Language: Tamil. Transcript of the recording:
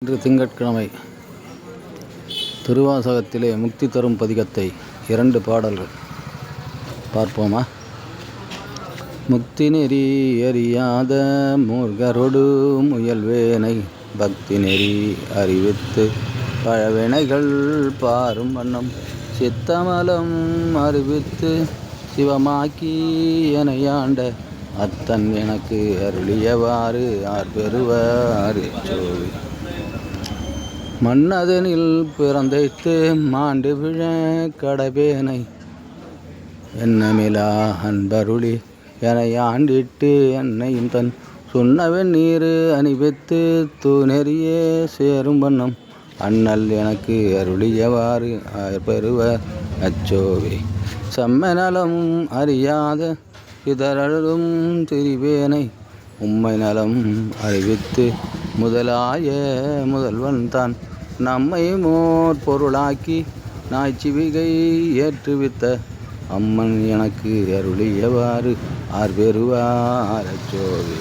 இன்று திங்கட்கிழமை. திருவாசகத்திலே முக்தி தரும் பதிகத்தை 2 பாடல்கள் பார்ப்போமா? முக்தி நெறி அறியாத மூர்கரொடு முயல்வேனை பக்தி நெறி அறிவித்து பழவினைகள் பாரும் வண்ணம் சித்தமலம் அறிவித்து சிவமாக்கி எனையாண்ட அத்தன் எனக்கு அருளியவாறு ஆர்பெறுவாறு சோழி. மன்னதனில் பிறந்தைத்து மாண்டு விழ கடபேனை என்னமிலா அன்பருளி எனை ஆண்டிட்டு என்னையும் தன் சுண்ணவன் நீர் அணிவித்து தூநெறியே சேரும் வண்ணம் அண்ணல் எனக்கு அருளியவாறு ஆர்பெறுவர் அச்சோவே. செம்மநலம் அறியாத இதரழும் திரிவேனை உம்மை நலம் அறிவித்து முதலாய முதல்வன் தான் நம்மை மோர் பொருளாக்கி நாய்ச்சிவிகை ஏற்றுவித்த அம்மன் எனக்கு அருளியவாறு ஆர்பெறுவார் அச்சோவே.